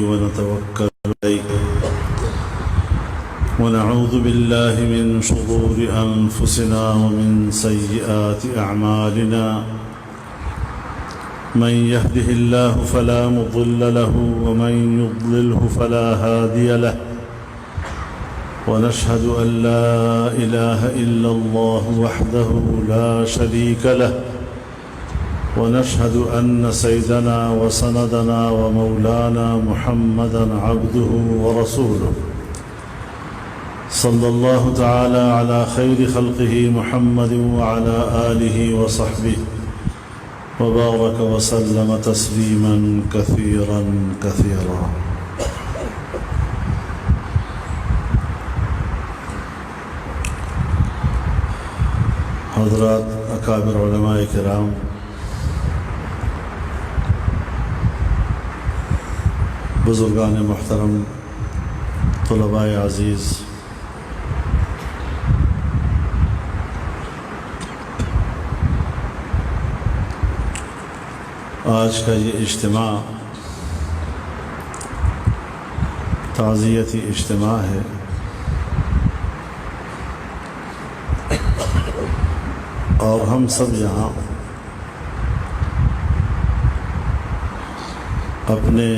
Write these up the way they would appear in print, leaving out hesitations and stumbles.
ونتوكل عليه ونعوذ بالله من شرور أنفسنا ومن سيئات أعمالنا من يهده الله فلا مضل له ومن يضلله فلا هادي له ونشهد أن لا إله إلا الله وحده لا شريك له ونشهد أن سيدنا وسندنا ومولانا محمدا عبده ورسوله صلى الله تعالى على خير خلقه محمد وعلى آله وصحبه وبارك وسلم تسليما كثيرا كثيرا. حضرات اکابر علماء کرام، بزرگان محترم، طلباء عزیز، آج کا یہ اجتماع تعزیتی اجتماع ہے. اور ہم سب یہاں اپنے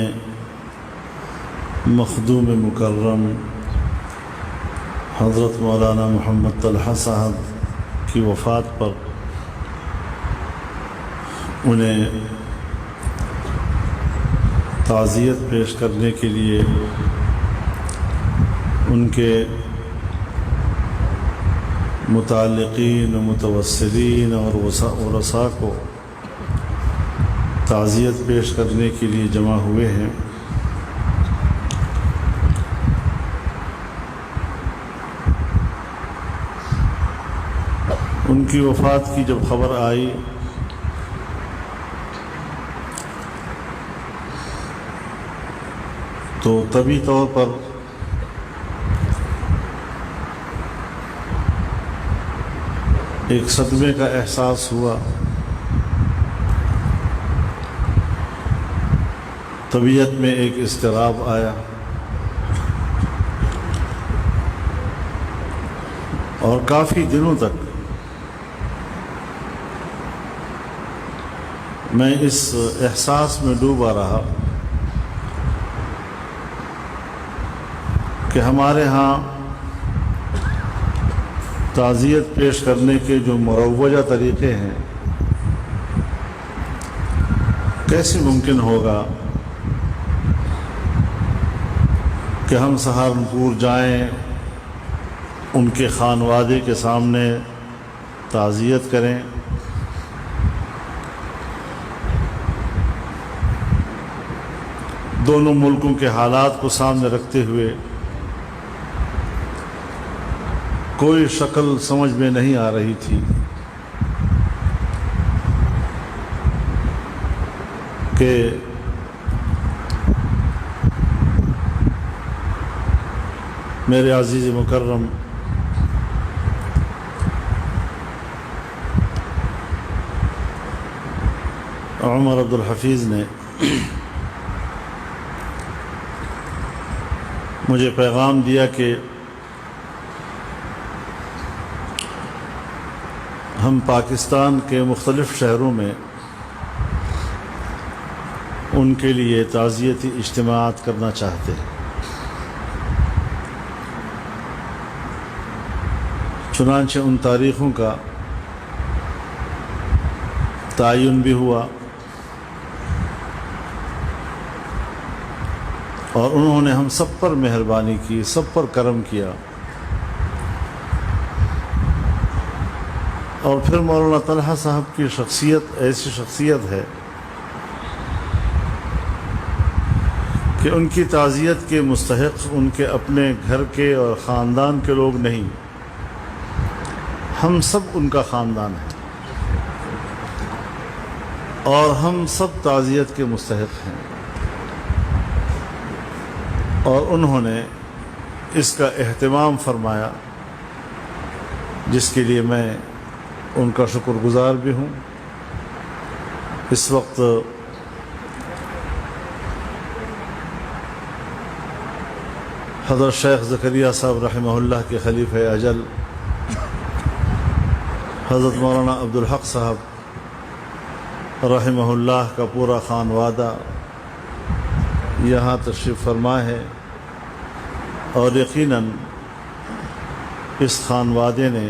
مخدوم مکرم حضرت مولانا محمد طلحہ صاحب کی وفات پر انہیں تعزیت پیش کرنے کے لیے ان کے متعلقین و متوسلین اور ورثاء کو تعزیت پیش کرنے کے لیے جمع ہوئے ہیں. ان کی وفات کی جب خبر آئی تو طبی طور پر ایک صدمے کا احساس ہوا. طبیعت میں ایک اضطراب آیا اور کافی دنوں تک میں اس احساس میں ڈوبا رہا کہ ہمارے ہاں تعزیت پیش کرنے کے جو مروجہ طریقے ہیں کیسے ممکن ہوگا کہ ہم سہارنپور جائیں، ان کے خانوادے کے سامنے تعزیت کریں. دونوں ملکوں کے حالات کو سامنے رکھتے ہوئے کوئی شکل سمجھ میں نہیں آ رہی تھی کہ میرے عزیز مکرم عمر عبدالحفیظ نے مجھے پیغام دیا کہ ہم پاکستان کے مختلف شہروں میں ان کے لیے تعزیتی اجتماعات کرنا چاہتے ہیں. چنانچہ ان تاریخوں کا تعین بھی ہوا اور انہوں نے ہم سب پر مہربانی کی، سب پر کرم کیا. اور پھر مولانا طلحہ صاحب کی شخصیت ایسی شخصیت ہے کہ ان کی تعزیت کے مستحق ان کے اپنے گھر کے اور خاندان کے لوگ نہیں، ہم سب ان کا خاندان ہے اور ہم سب تعزیت کے مستحق ہیں. اور انہوں نے اس کا اہتمام فرمایا جس کے لیے میں ان کا شکر گزار بھی ہوں. اس وقت حضرت شیخ زکریا صاحب رحمہ اللہ کے خلیفہ اجل حضرت مولانا عبدالحق صاحب رحمہ اللہ کا پورا خانوادہ یہاں تشریف فرما ہے، اور یقیناً اس خانوادے نے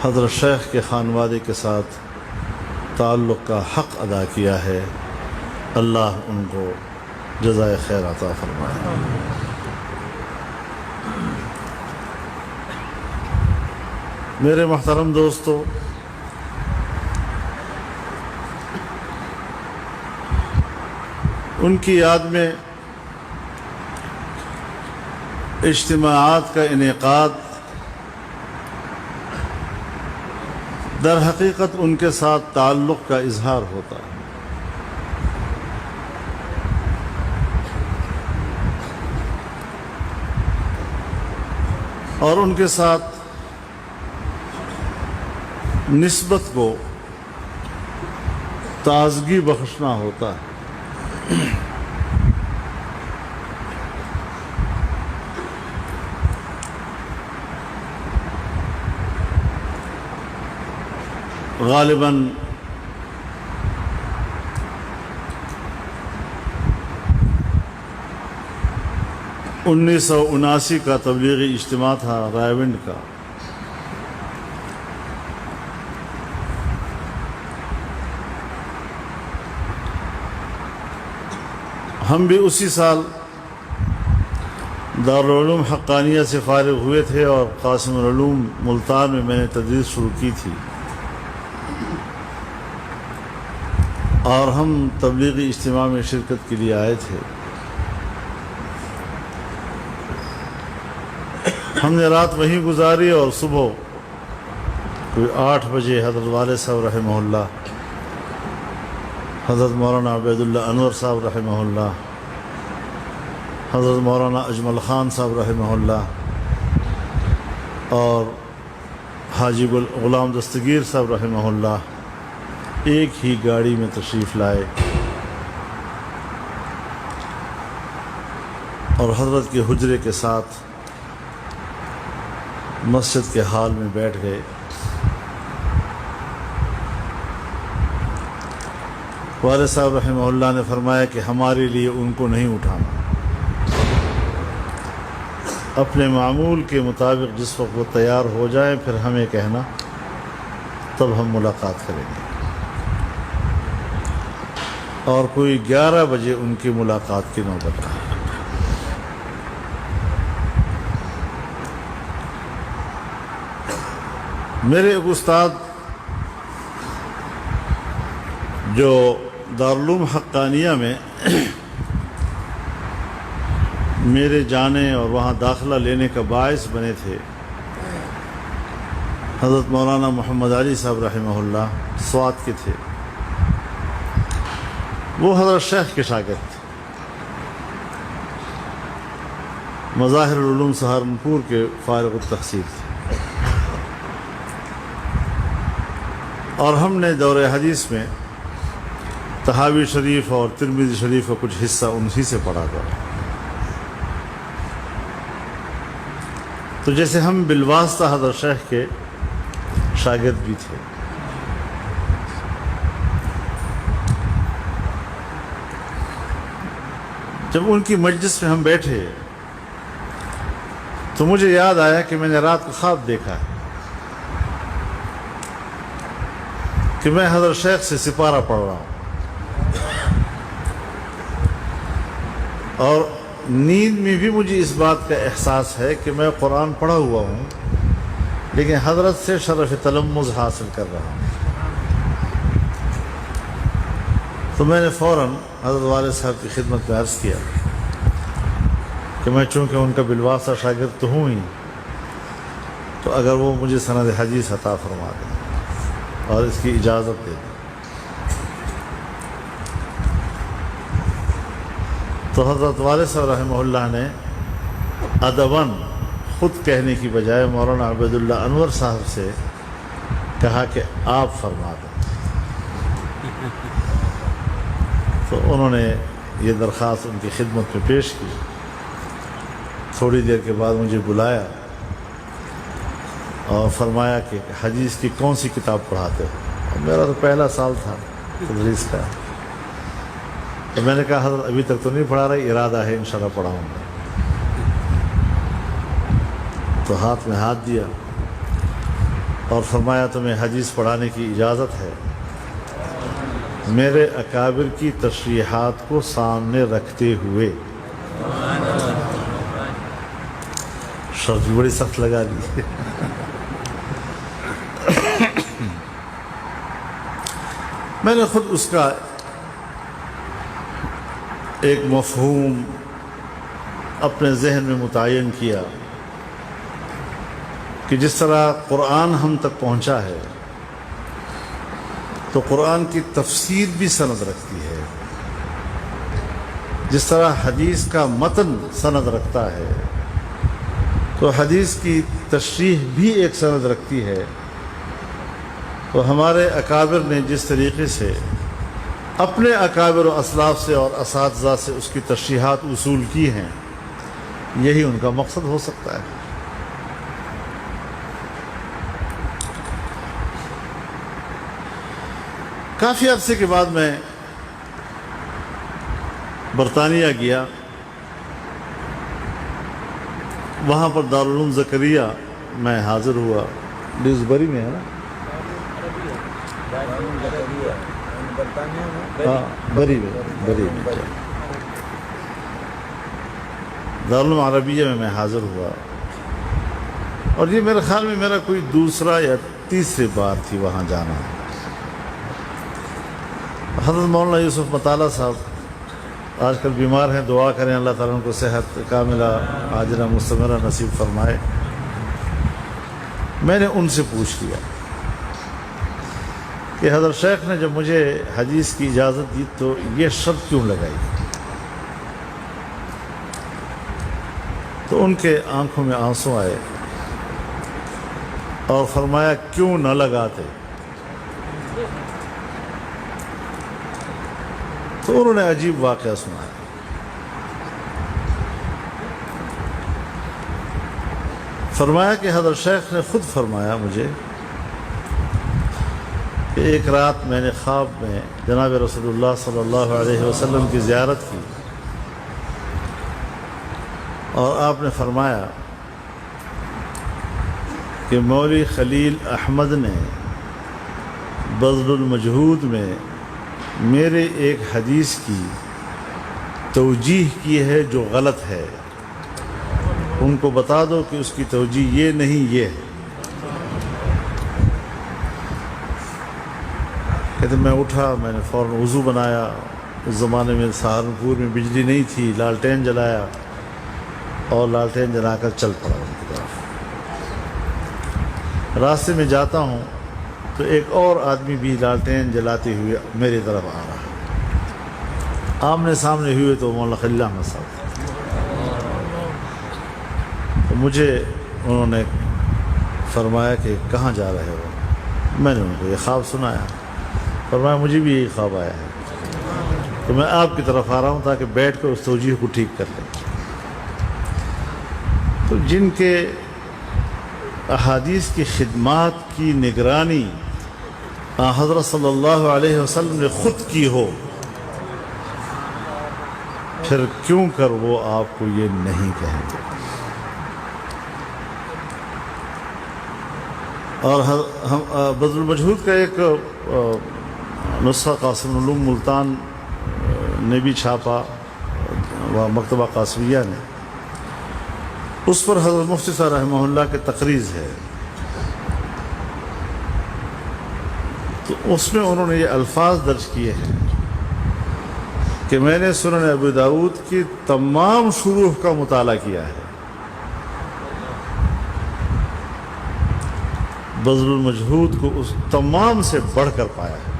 حضرت شیخ کے خانوادے کے ساتھ تعلق کا حق ادا کیا ہے۔ اللہ ان کو جزائے خیر عطا فرمائے۔ میرے محترم دوستو، ان کی یاد میں اجتماعات کا انعقاد در حقیقت ان کے ساتھ تعلق کا اظہار ہوتا ہے۔ اور ان کے ساتھ نسبت کو تازگی بخشنا ہوتا ہے۔ غالباً انیس سو اناسی کا تبلیغی اجتماع تھا رائے کا، ہم بھی اسی سال دارالعلوم حقانیہ سے فارغ ہوئے تھے، اور قاسم العلوم ملتان میں نے تدریس شروع کی تھی، اور ہم تبلیغی اجتماع میں شرکت کے لیے آئے تھے۔ ہم نے رات وہیں گزاری، اور صبح کوئی 8 بجے حضرت والد صاحب رحمہ اللہ، حضرت مولانا عبید اللہ انور صاحب رحمہ اللہ، حضرت مولانا اجمل خان صاحب رحمہ اللہ، اور حاجی غلام دستگیر صاحب رحمہ اللہ ایک ہی گاڑی میں تشریف لائے، اور حضرت کے حجرے کے ساتھ مسجد کے ہال میں بیٹھ گئے۔ والد صاحب رحمہ اللہ نے فرمایا کہ ہمارے لیے ان کو نہیں اٹھانا، اپنے معمول کے مطابق جس وقت وہ تیار ہو جائیں پھر ہمیں کہنا، تب ہم ملاقات کریں گے۔ اور کوئی 11 بجے ان کی ملاقات کی نوبت آئی۔ میرے ایک استاد جو دارالعلوم حقانیہ میں میرے جانے اور وہاں داخلہ لینے کا باعث بنے تھے، حضرت مولانا محمد علی صاحب رحمہ اللہ سوات کے تھے، وہ حضرت شیخ کے شاگرد تھے، مظاہر العلوم سہارنپور کے فارغ التحصیل تھے، اور ہم نے دورہ حدیث میں طحاوی شریف اور ترمذی شریف کا کچھ حصہ انہی سے پڑھا تھا۔ تو جیسے ہم بالواسطہ حضرت شیخ کے شاگرد بھی تھے۔ جب ان کی مجلس میں ہم بیٹھے تو مجھے یاد آیا کہ میں نے رات کو خواب دیکھا ہے کہ میں حضرت شیخ سے سپارہ پڑھ رہا ہوں، اور نیند میں بھی مجھے اس بات کا احساس ہے کہ میں قرآن پڑھا ہوا ہوں، لیکن حضرت سے شرف تلمذ حاصل کر رہا ہوں۔ تو میں نے فوراً حضرت والد صاحب کی خدمت میں عرض کیا کہ میں چونکہ ان کا بالواسطہ شاگرد تو ہوں ہی، تو اگر وہ مجھے سند حدیث عطا فرما دیں اور اس کی اجازت دے دیں۔ تو حضرت والد صاحب رحمہ اللہ نے ادباً خود کہنے کی بجائے مولانا عبید اللہ انور صاحب سے کہا کہ آپ فرما دیں۔ تو انہوں نے یہ درخواست ان کی خدمت میں پیش کی، تھوڑی دیر کے بعد مجھے بلایا اور فرمایا کہ حدیث کی کون سی کتاب پڑھاتے ہو؟ اور میرا تو پہلا سال تھا تدریس کا، تو میں نے کہا حضرت ابھی تک تو نہیں پڑھا رہا، ارادہ ہے انشاءاللہ پڑھاؤں گا۔ تو ہاتھ میں ہاتھ دیا اور فرمایا تمہیں حدیث پڑھانے کی اجازت ہے، میرے اکابر کی تشریحات کو سامنے رکھتے ہوئے۔ شرط بھی بڑی سخت لگا دی۔ میں نے خود اس کا ایک مفہوم اپنے ذہن میں متعین کیا کہ جس طرح قرآن ہم تک پہنچا ہے تو قرآن کی تفسیر بھی سند رکھتی ہے، جس طرح حدیث کا متن سند رکھتا ہے تو حدیث کی تشریح بھی ایک سند رکھتی ہے۔ تو ہمارے اکابر نے جس طریقے سے اپنے اکابر و اسلاف سے اور اساتذہ سے اس کی تشریحات وصول کی ہیں، یہی ان کا مقصد ہو سکتا ہے۔ کافی عرصے کے بعد میں برطانیہ گیا، وہاں پر دارالعلوم زکریا میں حاضر ہوا، ڈیوزبری میں ہے نا، ہاں بری میں دارالعلوم عربیہ میں حاضر ہوا، اور یہ میرے خیال میں میرا کوئی دوسرا یا تیسری بار تھی وہاں جانا۔ حضرت مولانا یوسف مطالعہ صاحب آج کل بیمار ہیں، دعا کریں اللہ تعالیٰ ان کو صحت کاملہ عاجلہ مستمرہ نصیب فرمائے۔ میں نے ان سے پوچھ لیا کہ حضرت شیخ نے جب مجھے حدیث کی اجازت دی تو یہ شرط کیوں لگائی؟ تو ان کے آنکھوں میں آنسو آئے اور فرمایا کیوں نہ لگاتے؟ تو انہوں نے عجیب واقعہ سنایا۔ فرمایا کہ حضرت شیخ نے خود فرمایا مجھے کہ ایک رات میں نے خواب میں جناب رسول اللہ صلی اللہ علیہ وسلم کی زیارت کی، اور آپ نے فرمایا کہ مولوی خلیل احمد نے بذل المجہود میں میرے ایک حدیث کی توجیح کی ہے جو غلط ہے، ان کو بتا دو کہ اس کی توجیح یہ نہیں یہ ہے۔ کہتے میں اٹھا، میں نے فوراً وضو بنایا، اس زمانے میں سہارنپور میں بجلی نہیں تھی، لالٹین جلایا اور لالٹین جلا کر چل پڑا ان کی طرف۔ راستے میں جاتا ہوں تو ایک اور آدمی بھی لالٹین جلاتے ہوئے میری طرف آ رہا ہے، آمنے سامنے ہوئے تو مولانا خلیل احمد صاحب، تو مجھے انہوں نے فرمایا کہ کہاں جا رہے ہو؟ میں نے ان کو یہ خواب سنایا، فرمایا مجھے بھی یہی خواب آیا ہے، تو میں آپ کی طرف آ رہا ہوں تاکہ بیٹھ کر اس توجیہ کو ٹھیک کر لیں۔ تو جن کے احادیث کی خدمات کی نگرانی حضرت صلی اللہ علیہ وسلم نے خود کی ہو، پھر کیوں کر وہ آپ کو یہ نہیں کہیں گے؟ اور بذل المجہود کا ایک نسخہ قاسم العلوم ملتان نے بھی چھاپا، مکتبہ قاسمیہ نے، اس پر حضرت مفتی صاحب رحمہ اللہ کے تقریض ہے، تو اس میں انہوں نے یہ الفاظ درج کیے ہیں کہ میں نے سنن ابو داؤد کی تمام شروح کا مطالعہ کیا ہے، بذل المجہود کو اس تمام سے بڑھ کر پایا ہے،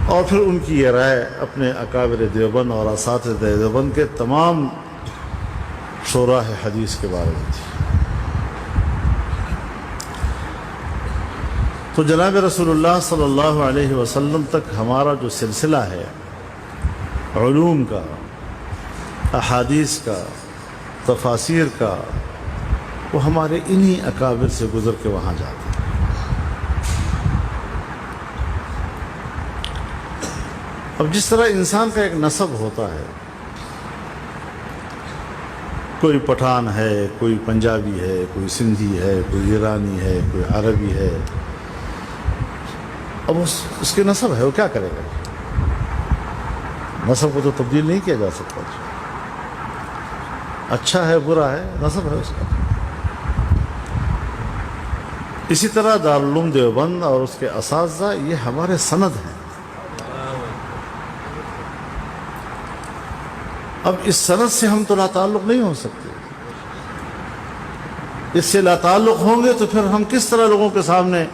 اور پھر ان کی یہ رائے اپنے اکابر دیوبند اور اساتذہ دیوبند کے تمام شراح حدیث کے بارے میں تھی۔ تو جناب رسول اللہ صلی اللہ علیہ وسلم تک ہمارا جو سلسلہ ہے علوم کا، احادیث کا، تفاسیر کا، وہ ہمارے انہی اکابر سے گزر کے وہاں جاتے ہیں۔ اب جس طرح انسان کا ایک نسب ہوتا ہے، کوئی پٹھان ہے، کوئی پنجابی ہے، کوئی سندھی ہے، کوئی ایرانی ہے، کوئی عربی ہے، اب اس کے نسب ہے، وہ کیا کرے گا؟ نسب کو تو تبدیل نہیں کیا جا سکتا، اچھا ہے برا ہے، نسب ہے اس کا۔ اسی طرح دارالعلوم دیوبند اور اس کے اساتذہ یہ ہمارے سند ہیں۔ اب اس سند سے ہم تو لا تعلق نہیں ہو سکتے، اس سے لا تعلق ہوں گے تو پھر ہم کس طرح لوگوں کے سامنے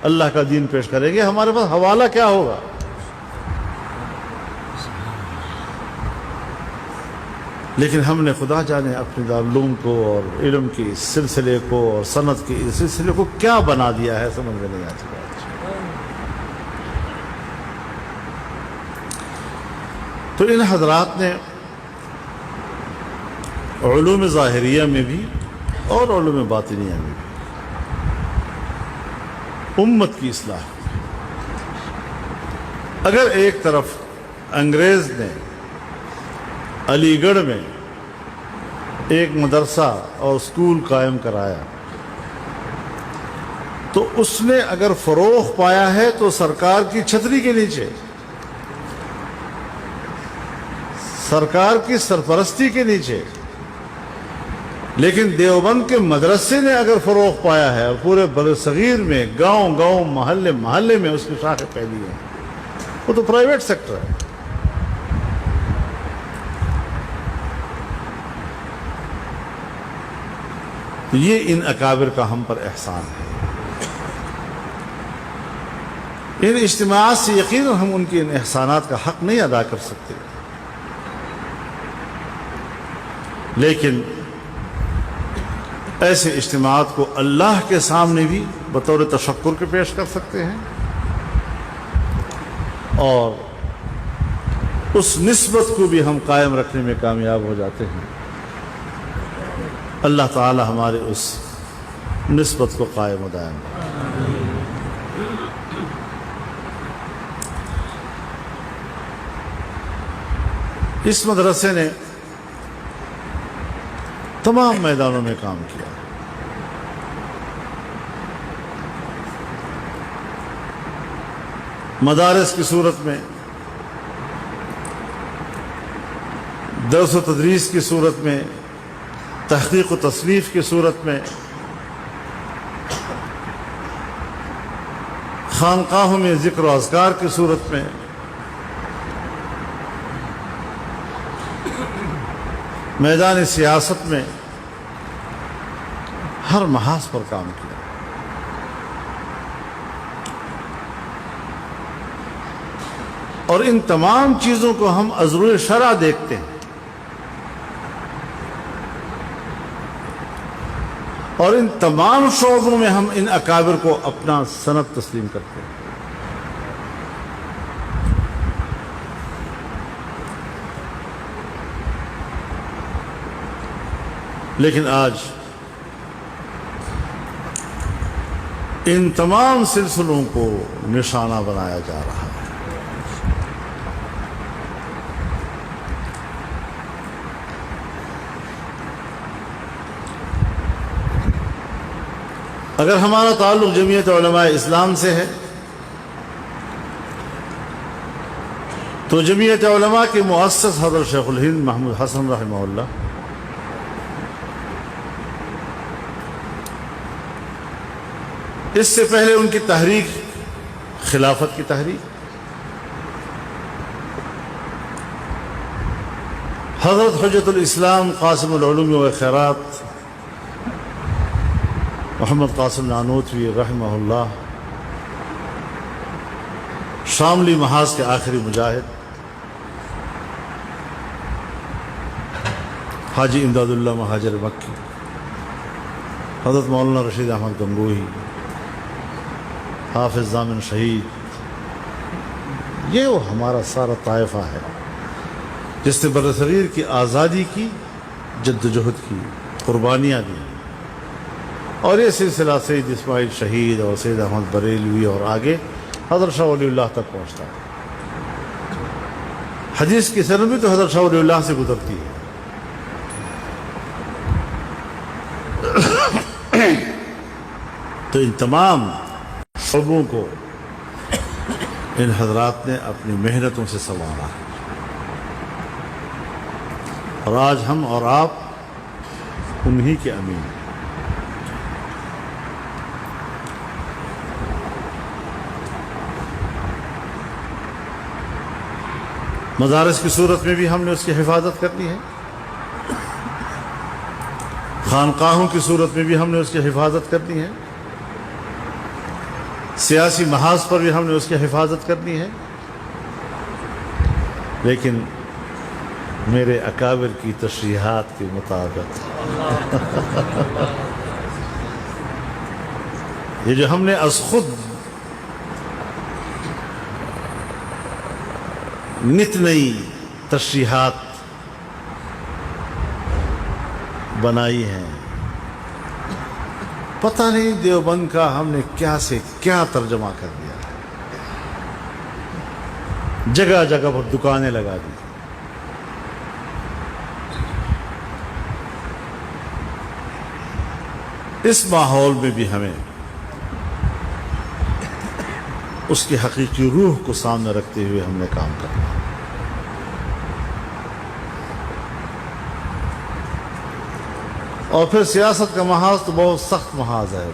اللہ کا دین پیش کریں گے؟ ہمارے پاس حوالہ کیا ہوگا؟ لیکن ہم نے خدا جانے اپنے دارالعلوم کو اور علم کے اس سلسلے کو اور سند کے اس سلسلے کو کیا بنا دیا ہے، سمجھ میں نہیں آتی بات۔ تو ان حضرات نے علوم ظاہریہ میں بھی اور علوم باطنیہ میں بھی امت کی اصلاح کی۔ اگر ایک طرف انگریز نے علی گڑھ میں ایک مدرسہ اور اسکول قائم کرایا تو اس نے اگر فروغ پایا ہے تو سرکار کی چھتری کے نیچے، سرکار کی سرپرستی کے نیچے، لیکن دیوبند کے مدرسے نے اگر فروغ پایا ہے اور پورے برصغیر میں گاؤں گاؤں محلے محلے میں اس کی شاخیں پھیلی ہیں، وہ تو پرائیویٹ سیکٹر ہے۔ یہ ان اکابر کا ہم پر احسان ہے۔ ان اجتماعات سے یقیناً ہم ان کے ان احسانات کا حق نہیں ادا کر سکتے، لیکن ایسے اجتماعات کو اللہ کے سامنے بھی بطور تشکر کے پیش کر سکتے ہیں، اور اس نسبت کو بھی ہم قائم رکھنے میں کامیاب ہو جاتے ہیں۔ اللہ تعالی ہمارے اس نسبت کو قائم و دائم رکھے۔ اس مدرسے نے تمام میدانوں میں کام کیا۔ مدارس کی صورت میں، درس و تدریس کی صورت میں، تحقیق و تصنیف کی صورت میں، خانقاہوں میں ذکر و اذکار کی صورت میں، میدان سیاست میں، ہر محاذ پر کام کیا۔ اور ان تمام چیزوں کو ہم از روئے شرع دیکھتے ہیں، اور ان تمام شعبوں میں ہم ان اکابر کو اپنا سند تسلیم کرتے ہیں۔ لیکن آج ان تمام سلسلوں کو نشانہ بنایا جا رہا ہے۔ اگر ہمارا تعلق جمعیت علماء اسلام سے ہے تو جمعیت علماء کے مؤسس حضرت شیخ الہند محمود حسن رحمہ اللہ اس سے پہلے ان کی تحریک خلافت کی تحریک، حضرت حجت الاسلام قاسم العلوم و خیرات محمد قاسم نانوتوی رحمہ اللہ، شاملی محاذ کے آخری مجاہد حاجی امداد اللہ مہاجر مکی، حضرت مولانا رشید احمد گنگوہی، حافظ ضامن شہید، یہ وہ ہمارا سارا طائفہ ہے جس نے برصغیر کی آزادی کی جدوجہد کی، قربانیاں دی، اور یہ سلسلہ سید اسماعیل شہید اور سید احمد بریلوی اور آگے حضرت شاہ ولی اللہ تک پہنچتا ہے۔ حدیث کی سند بھی تو حضرت شاہ ولی اللہ سے گزرتی ہے۔ تو ان تمام شعبوں کو ان حضرات نے اپنی محنتوں سے سنوارا ہے، اور آج ہم اور آپ انہی کے امین ہیں۔ مدارس کی صورت میں بھی ہم نے اس کی حفاظت کرنی ہے، خانقاہوں کی صورت میں بھی ہم نے اس کی حفاظت کرنی ہے، سیاسی محاذ پر بھی ہم نے اس کی حفاظت کرنی ہے، لیکن میرے اکابر کی تشریحات کے مطابق یہ جو ہم نے از خود نت نئی تشریحات بنائی ہیں، پتہ نہیں دیوبند کا ہم نے کیا سے کیا ترجمہ کر دیا ہے، جگہ جگہ پر دکانیں لگا دی۔ اس ماحول میں بھی ہمیں اس کی حقیقی روح کو سامنے رکھتے ہوئے ہم نے کام کرنا ہے۔ اور پھر سیاست کا محاذ تو بہت سخت محاذ ہے،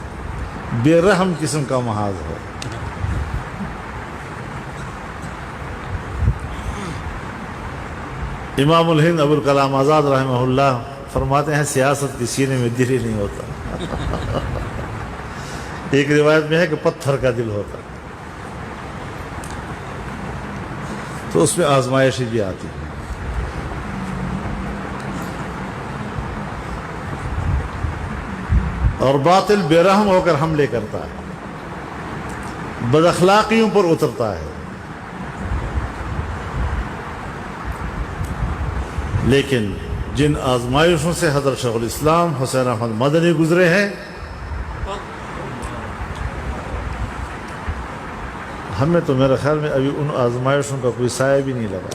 بے رحم قسم کا محاذ ہے۔ امام الہند ابوالکلام آزاد رحمہ اللہ فرماتے ہیں سیاست کے سینے میں دل ہی نہیں ہوتا۔ ایک روایت میں ہے کہ پتھر کا دل ہوتا، تو اس میں آزمائشیں بھی آتی ہیں۔ اور باطل بے رحم ہو کر حملے کرتا ہے، بد اخلاقیوں پر اترتا ہے، لیکن جن آزمائشوں سے حضرت شیخ الاسلام حسین احمد مدنی گزرے ہیں، ہمیں تو میرے خیال میں ابھی ان آزمائشوں کا کوئی سایہ بھی نہیں لگا۔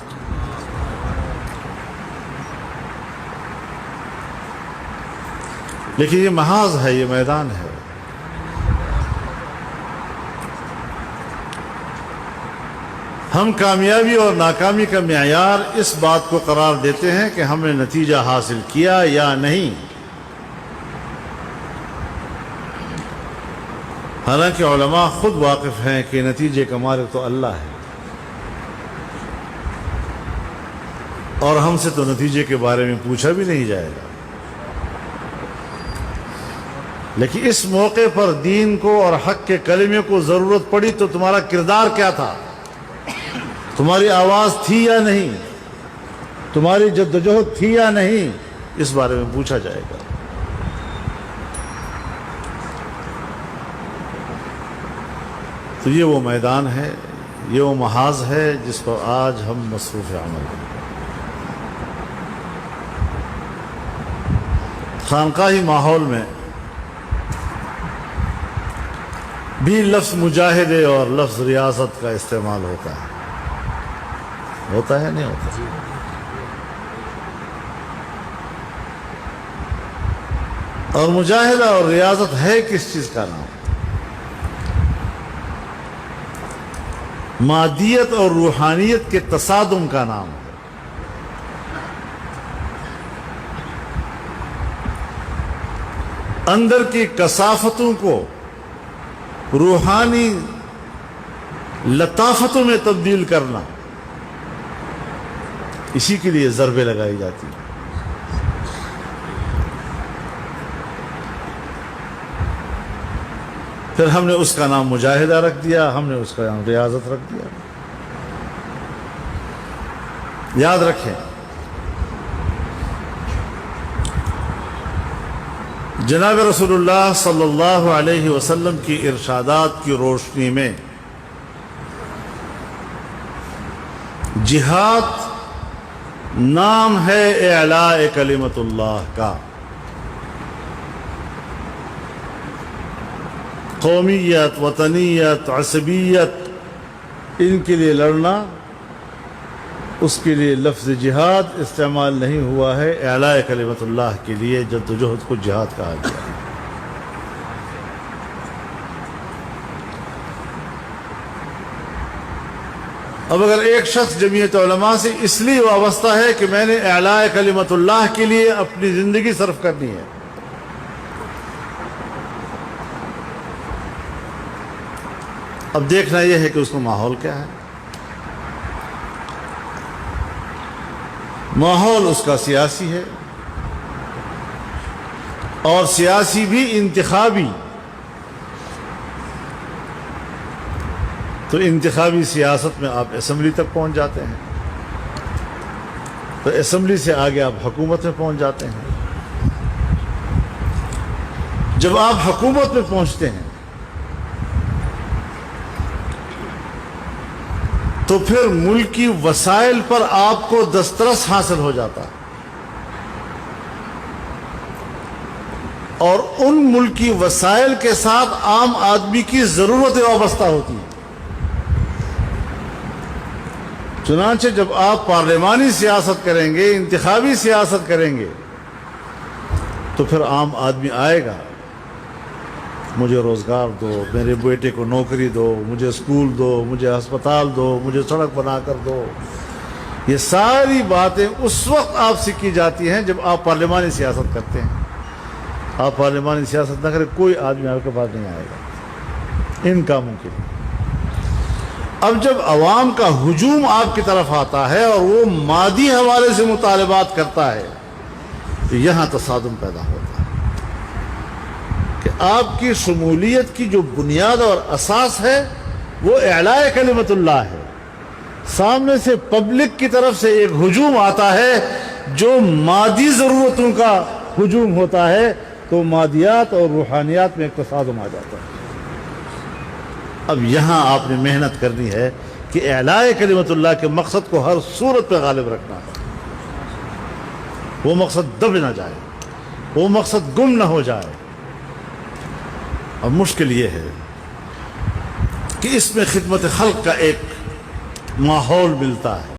لیکن یہ محاذ ہے، یہ میدان ہے۔ ہم کامیابی اور ناکامی کا معیار اس بات کو قرار دیتے ہیں کہ ہم نے نتیجہ حاصل کیا یا نہیں۔ حالانکہ علماء خود واقف ہیں کہ نتیجے کا مالک تو اللہ ہے، اور ہم سے تو نتیجے کے بارے میں پوچھا بھی نہیں جائے گا۔ لیکن اس موقع پر دین کو اور حق کے کلمے کو ضرورت پڑی تو تمہارا کردار کیا تھا، تمہاری آواز تھی یا نہیں، تمہاری جدوجہد تھی یا نہیں، اس بارے میں پوچھا جائے گا۔ تو یہ وہ میدان ہے، یہ وہ محاذ ہے جس پر آج ہم مصروف عمل ہیں۔ خانقاہی ماحول میں بھی لفظ مجاہدے اور لفظ ریاست کا استعمال ہوتا ہے، ہوتا ہے نہیں ہوتا؟ اور مجاہدہ اور ریاضت ہے کس چیز کا نام؟ مادیت اور روحانیت کے تصادم کا نام ہے۔ اندر کی کثافتوں کو روحانی لطافتوں میں تبدیل کرنا، اسی کے لیے ضربیں لگائی جاتی ہیں۔ پھر ہم نے اس کا نام مجاہدہ رکھ دیا، ہم نے اس کا نام ریاضت رکھ دیا۔ یاد رکھیں، جناب رسول اللہ صلی اللہ علیہ وسلم کی ارشادات کی روشنی میں جہاد نام ہے اعلاء کلمت اللہ کا. قومیت، وطنیت، عصبیت، ان کے لیے لڑنا، اس کے لیے لفظ جہاد استعمال نہیں ہوا ہے. اعلاء کلمت اللہ کے لیے جدوجہد کو جہاد کہا گیا. اب اگر ایک شخص جمعیت علماء سے اس لیے وابستہ ہے کہ میں نے اعلاء کلمت اللہ کے لیے اپنی زندگی صرف کرنی ہے، اب دیکھنا یہ ہے کہ اس کا ماحول کیا ہے. ماحول اس کا سیاسی ہے، اور سیاسی بھی انتخابی. تو انتخابی سیاست میں آپ اسمبلی تک پہنچ جاتے ہیں، تو اسمبلی سے آگے آپ حکومت میں پہنچ جاتے ہیں. جب آپ حکومت میں پہنچتے ہیں تو پھر ملکی وسائل پر آپ کو دسترس حاصل ہو جاتا ہے، اور ان ملکی وسائل کے ساتھ عام آدمی کی ضرورتیں وابستہ ہوتی ہیں. چنانچہ جب آپ پارلیمانی سیاست کریں گے، انتخابی سیاست کریں گے، تو پھر عام آدمی آئے گا، مجھے روزگار دو، میرے بیٹے کو نوکری دو، مجھے اسکول دو، مجھے ہسپتال دو، مجھے سڑک بنا کر دو. یہ ساری باتیں اس وقت آپ سے کی جاتی ہیں جب آپ پارلیمانی سیاست کرتے ہیں. آپ پارلیمانی سیاست نہ کریں، کوئی آدمی آپ کے پاس نہیں آئے گا ان کاموں کے لیے. اب جب عوام کا ہجوم آپ کی طرف آتا ہے اور وہ مادی حوالے سے مطالبات کرتا ہے، تو یہاں تصادم پیدا ہوتا ہے کہ آپ کی شمولیت کی جو بنیاد اور اساس ہے وہ اعلاء کلمت اللہ ہے. سامنے سے پبلک کی طرف سے ایک ہجوم آتا ہے جو مادی ضرورتوں کا ہجوم ہوتا ہے، تو مادیات اور روحانیات میں ایک تصادم آ جاتا ہے. اب یہاں آپ نے محنت کرنی ہے کہ اعلاء کلمت اللہ کے مقصد کو ہر صورت پہ غالب رکھنا ہے. وہ مقصد دب نہ جائے، وہ مقصد گم نہ ہو جائے. اب مشکل یہ ہے کہ اس میں خدمت خلق کا ایک ماحول ملتا ہے.